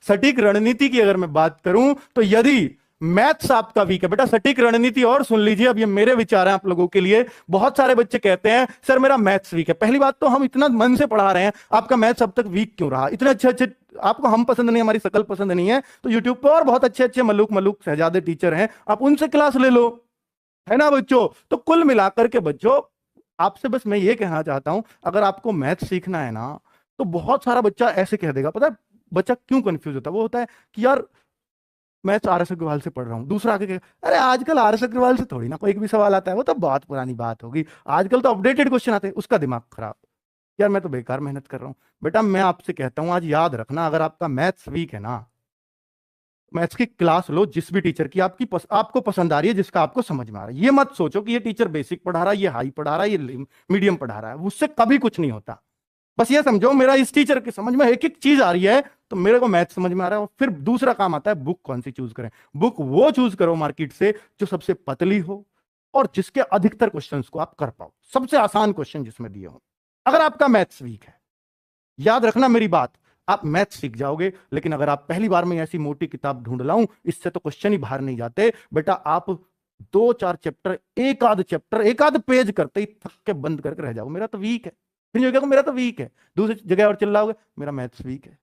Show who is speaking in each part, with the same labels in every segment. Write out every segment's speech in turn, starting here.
Speaker 1: सटीक रणनीति की अगर मैं बात करूं तो यदि मैथ्स आपका वीक है, बेटा सटीक रणनीति और सुन लीजिए, अब ये मेरे विचार हैं आप लोगों के लिए। बहुत सारे बच्चे कहते हैं सर मेरा मैथ्स वीक है। पहली बात तो हम इतना मन से पढ़ा रहे हैं, आपका मैथ्स अब तक वीक क्यों रहा? इतने अच्छे अच्छे आपको हम पसंद नहीं, हमारी शकल पसंद नहीं है, तो यूट्यूब पर और बहुत अच्छे अच्छे मलूक मलूक शहजादे टीचर हैं, आप उनसे क्लास ले लो, है ना बच्चों। तो कुल मिलाकर के बच्चों आपसे बस मैं ये कहना चाहता हूं, अगर आपको मैथ सीखना है ना, तो बहुत सारा बच्चा ऐसे कह देगा, पता है बच्चा क्यों कंफ्यूज होता है? वो होता है कि यार मैं तो आर एस अग्रवाल से पढ़ रहा हूँ, दूसरा आके अरे आजकल आर एस अग्रवाल से थोड़ी ना कोई भी सवाल आता है, वो तो बहुत पुरानी बात होगी, आजकल तो अपडेटेड क्वेश्चन आते हैं, उसका दिमाग खराब। यार मैं तो बेकार मेहनत कर रहा हूँ। बेटा मैं आपसे कहता हूँ आज याद रखना, अगर आपका मैथ्स वीक है ना, मैथ्स की क्लास लो जिस भी टीचर की आपको पसंद आ रही है, जिसका आपको समझ में आ रहा है। ये मत सोचो कि ये टीचर बेसिक पढ़ा रहा है, ये हाई पढ़ा रहा है, ये मीडियम पढ़ा रहा है, उससे कभी कुछ नहीं होता। बस ये समझो मेरा इस टीचर की समझ में एक एक चीज आ रही है, तो मेरे को मैथ समझ में आ रहा है। और फिर दूसरा काम आता है बुक कौन सी चूज करें। बुक वो चूज करो मार्केट से जो सबसे पतली हो और जिसके अधिकतर क्वेश्चंस को आप कर पाओ, सबसे आसान क्वेश्चन जिसमें दिए हो। अगर आपका मैथ्स वीक है, याद रखना मेरी बात, आप मैथ सीख जाओगे, लेकिन अगर आप पहली बार में ऐसी मोटी किताब ढूंढ लाऊं, इससे तो क्वेश्चन ही बाहर नहीं जाते बेटा। आप 2-4 चैप्टर, एक आध पेज करते ही थक के बंद करके रह जाओगे, मेरा तो वीक है। फिर जो कहोगे मेरा तो वीक है, दूसरी जगह और चिल्लाओगे मेरा मैथ्स वीक है,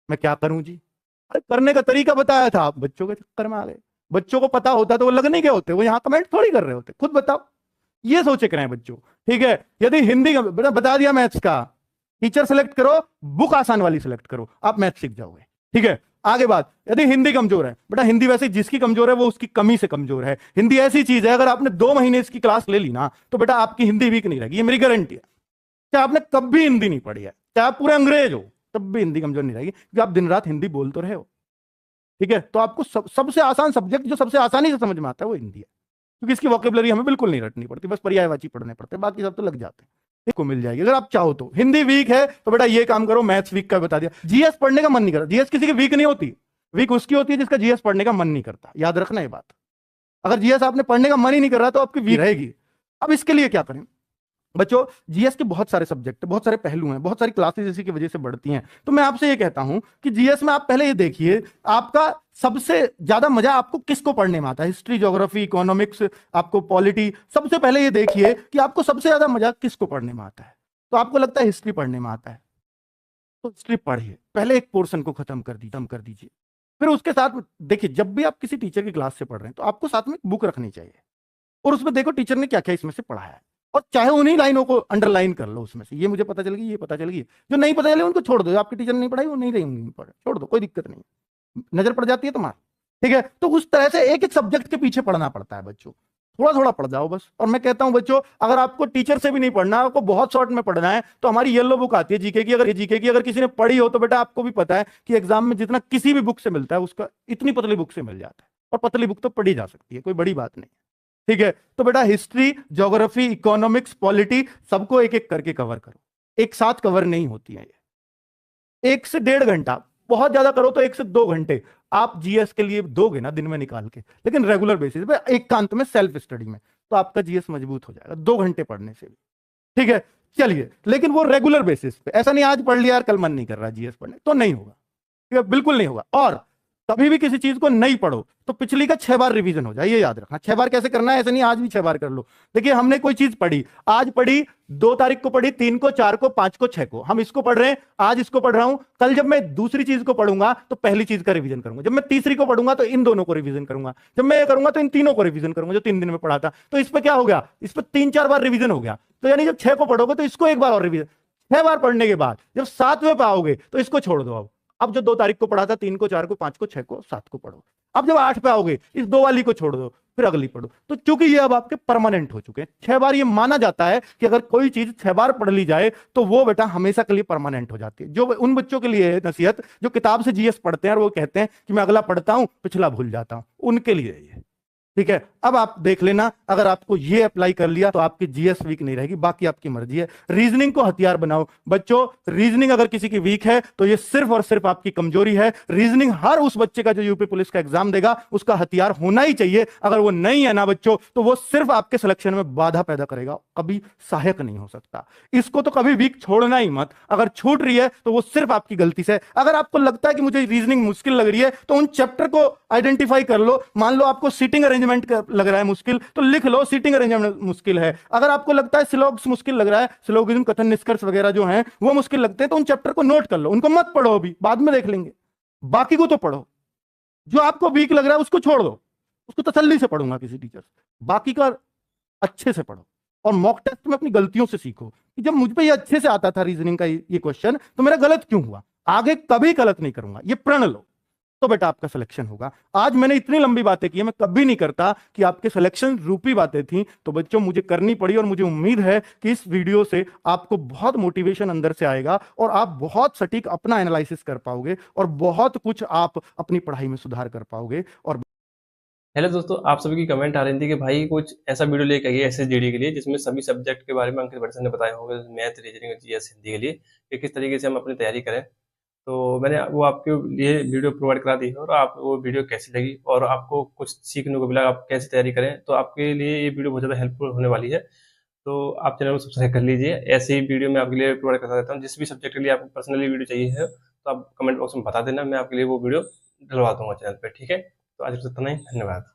Speaker 1: मैं क्या करूं जी? अरे करने का तरीका बताया था, आप बच्चों के चक्कर में आ गए। बच्चों को पता होता तो वो लग नहीं गए होते, वो यहां कमेंट थोड़ी कर रहे होते, खुद बताओ। ये सोचे करें बच्चों, ठीक है। यदि हिंदी का बेटा बता दिया मैथ्स का, टीचर सेलेक्ट करो, बुक आसान वाली सेलेक्ट करो, आप मैथ सीख जाओगे, ठीक है। आगे बात, यदि हिंदी कमजोर है, बेटा हिंदी वैसे जिसकी कमजोर है वो उसकी कमी से कमजोर है। हिंदी ऐसी चीज है, अगर आपने 2 महीने इसकी क्लास ले ली ना, तो बेटा आपकी हिंदी वीक नहीं रहेगी, ये मेरी गारंटी है। चाहे आपने कभी हिंदी नहीं पढ़ी है, चाहे आप पूरे अंग्रेज हो, तब भी हिंदी कमजोर नहीं रहेगी, क्योंकि आप दिन रात हिंदी बोल तो रहे हो, ठीक है। तो आपको सबसे आसान सब्जेक्ट जो सबसे आसानी से समझ में आता है वो हिंदी है, क्योंकि इसकी वोकेबलरी हमें बिल्कुल नहीं रटनी पड़ती, बस पर्यायवाची पढ़ने पड़ते, बाकी सब तो लग जाते हैं। इसको मिल जाएगी अगर आप चाहो तो। हिंदी वीक है तो बेटा ये काम करो, मैथ्स वीक का बता दिया। जीएस पढ़ने का मन नहीं करता, जीएस किसी की वीक नहीं होती, वीक उसकी होती है जिसका जीएस पढ़ने का मन नहीं करता, याद रखना ये बात। अगर जीएस आपने पढ़ने का मन ही नहीं कर रहा तो आपकी वीक रहेगी। अब इसके लिए क्या करें बच्चों? जीएस के बहुत सारे सब्जेक्ट, बहुत सारे पहलू हैं, बहुत सारी क्लासेस इसी की वजह से बढ़ती हैं। तो मैं आपसे ये कहता हूं कि जीएस में आप पहले ये देखिए, आपका सबसे ज्यादा मजा आपको किसको पढ़ने में आता है? हिस्ट्री, ज्योग्राफी, इकोनॉमिक्स, आपको पॉलिटी, सबसे पहले ये देखिए कि आपको सबसे ज्यादा मजा किसको पढ़ने में आता है। तो आपको लगता है हिस्ट्री पढ़ने में आता है, तो हिस्ट्री पढ़िए, पहले एक पोर्शन को खत्म कर दीजिए। फिर उसके साथ देखिए, जब भी आप किसी टीचर की क्लास से पढ़ रहे हैं तो आपको साथ में बुक रखनी चाहिए, और उसमें देखो टीचर ने क्या क्या इसमें से पढ़ाया है, और चाहे उन्हीं लाइनों को अंडरलाइन कर लो उसमें से, ये मुझे पता चल गई, ये पता चल गई। जो नहीं पता चले उनको छोड़ दो, आपके टीचर ने नहीं पढ़ाई वो नहीं रहेंगे, छोड़ दो, कोई दिक्कत नहीं, नजर पड़ जाती है तुम्हारी, ठीक है। तो उस तरह से एक एक सब्जेक्ट के पीछे पढ़ना पड़ता है बच्चों, थोड़ा थोड़ा पढ़ जाओ बस। और मैं कहता हूं बच्चों, अगर आपको टीचर से भी नहीं पढ़ना, आपको बहुत शॉर्ट में पढ़ना है, तो हमारी येलो बुक आती है जीके की, अगर किसी ने पढ़ी हो तो बेटा आपको भी पता है कि एग्जाम में जितना किसी भी बुक से मिलता है उसका इतनी पतली बुक से मिल जाता है, और पतली बुक तो पढ़ी जा सकती है, कोई बड़ी बात नहीं, ठीक है। तो बेटा हिस्ट्री, ज्योग्राफी, इकोनॉमिक्स, पॉलिटी, सबको एक एक करके कवर करो, एक साथ कवर नहीं होती है ये। 1 से 1.5 घंटा, बहुत ज्यादा करो तो 1 से 2 घंटे आप जीएस के लिए दोगे ना दिन में निकाल के, लेकिन रेगुलर बेसिस पे एकांत में सेल्फ स्टडी में, तो आपका जीएस मजबूत हो जाएगा 2 घंटे पढ़ने से भी, ठीक है। चलिए, लेकिन वो रेगुलर बेसिस पे, ऐसा नहीं आज पढ़ लिया यार कल मन नहीं कर रहा जीएस पढ़ने, तो नहीं होगा, ठीक है, बिल्कुल नहीं होगा। और कभी भी किसी चीज को नहीं पढ़ो तो पिछली का 6 बार रिवीजन हो जाए, ये याद रखना। 6 बार कैसे करना है, ऐसे नहीं आज भी 6 बार कर लो। देखिए हमने कोई चीज पढ़ी, आज पढ़ी, 2 तारीख को पढ़ी, 3 को, 4 को, 5 को, 6 को, हम इसको पढ़ रहे हैं, आज इसको पढ़ रहा हूं। कल जब मैं दूसरी चीज को पढ़ूंगा तो पहली चीज का रिवीजन करूंगा, जब मैं तीसरी को पढ़ूंगा तो इन दोनों को रिवीजन करूंगा, जब मैं ये करूंगा तो इन तीनों को रिवीजन करूंगा जो 3 दिन में पढ़ा था। तो इस पर क्या हो गया, इस पर 3-4 बार रिवीजन हो गया। तो यानी जब 6 को पढ़ोगे तो इसको एक बार और रिवीजन, 6 बार पढ़ने के बाद जब 7वें पे आओगे तो इसको छोड़ दो। अब जो 2 तारीख को पढ़ा था, 3 को, 4 को, 5 को, 6 को, 7 को पढ़ो। अब जब 8 पे आओगे इस 2 वाली को छोड़ दो, फिर अगली पढ़ो। तो चूंकि ये अब आपके परमानेंट हो चुके हैं, 6 बार ये माना जाता है कि अगर कोई चीज 6 बार पढ़ ली जाए तो वो बेटा हमेशा के लिए परमानेंट हो जाती है। जो उन बच्चों के लिए है नसीहत जो किताब से जीएस पढ़ते हैं और वो कहते हैं कि मैं अगला पढ़ता हूं पिछला भूल जाता हूं, उनके लिए ये ठीक है, अब आप देख लेना, अगर आपको ये अप्लाई कर लिया तो आपकी जीएस वीक नहीं रहेगी, बाकी आपकी मर्जी है। रीजनिंग को हथियार बनाओ बच्चों। रीजनिंग अगर किसी की वीक है तो ये सिर्फ और सिर्फ आपकी कमजोरी है। रीजनिंग हर उस बच्चे का जो यूपी पुलिस का एग्जाम देगा उसका हथियार होना ही चाहिए। अगर वो नहीं है ना बच्चों, तो वो सिर्फ आपके सिलेक्शन में बाधा पैदा करेगा, कभी सहायक नहीं हो सकता। इसको तो कभी वीक छोड़ना ही मत। अगर छूट रही है तो वो सिर्फ आपकी गलती से। अगर आपको लगता है कि मुझे रीजनिंग मुश्किल लग रही है तो उन चैप्टर को आइडेंटिफाई कर लो। मान लो आपको सीटिंग अरेंजमेंट लग रहा है मुश्किल, तो लिख लो सीटिंग अरेंजमेंट मुश्किल है। अगर आपको लगता है सिलोग्स मुश्किल लग रहा है, सिलोगिज्म, कथन, निष्कर्ष वगैरह जो हैं वो मुश्किल लगते हैं, तो उन चैप्टर को नोट कर लो, उनको मत पढ़ो, अभी बाद में देख लेंगे। बाकी को तो पढ़ो। जो आपको वीक लग रहा है उसको छोड़ दो, उसको तसल्ली से पढ़ूंगा किसी टीचर से। बाकी का अच्छे से पढ़ो और मॉक टेस्ट में अपनी गलतियों से सीखो कि जब मुझ पे ये अच्छे से आता था रीजनिंग का ये क्वेश्चन, तो मेरा गलत क्यों हुआ, आगे कभी गलत नहीं करूंगा, ये प्रण लो, तो बेटा आपका सिलेक्शन होगा। आज मैंने इतनी लंबी बातें की है, मैं कभी नहीं करता कि आपके सिलेक्शन रूपी बातें थी, तो बच्चों मुझे करनी पड़ी। और मुझे उम्मीद है कि इस वीडियो से आपको बहुत मोटिवेशन अंदर से आएगा और आप बहुत सटीक अपना एनालिसिस कर पाओगे और बहुत कुछ आप अपनी पढ़ाई में सुधार कर पाओगे। और
Speaker 2: हेलो दोस्तों, आप सभी की कमेंट आ रही थी कि भाई कुछ ऐसा वीडियो लेके आइए एसएसजीडी के लिए जिसमें सभी सब्जेक्ट के बारे में अंकित भट्ट सर ने बताया होगा, मैथ, रीजनिंग और जीएस हिंदी के लिए कि किस तरीके से हम अपनी तैयारी करें। तो मैंने वो आपके लिए वीडियो प्रोवाइड करा दी है और आप वो वीडियो कैसी लगी और आपको कुछ सीखने को मिला, आप कैसे तैयारी करें, तो आपके लिए ये वीडियो बहुत ज़्यादा हेल्पफुल होने वाली है। तो आप चैनल को सब्सक्राइब कर लीजिए। ऐसे ही वीडियो मैं आपके लिए प्रोवाइड करता रहता हूँ। जिस भी सब्जेक्ट के लिए आपको पर्सनली वीडियो चाहिए है तो आप कमेंट बॉक्स में बता देना, मैं आपके लिए वो वीडियो डलवा दूंगा चैनल पर। ठीक है, तो आज इतना ही, धन्यवाद।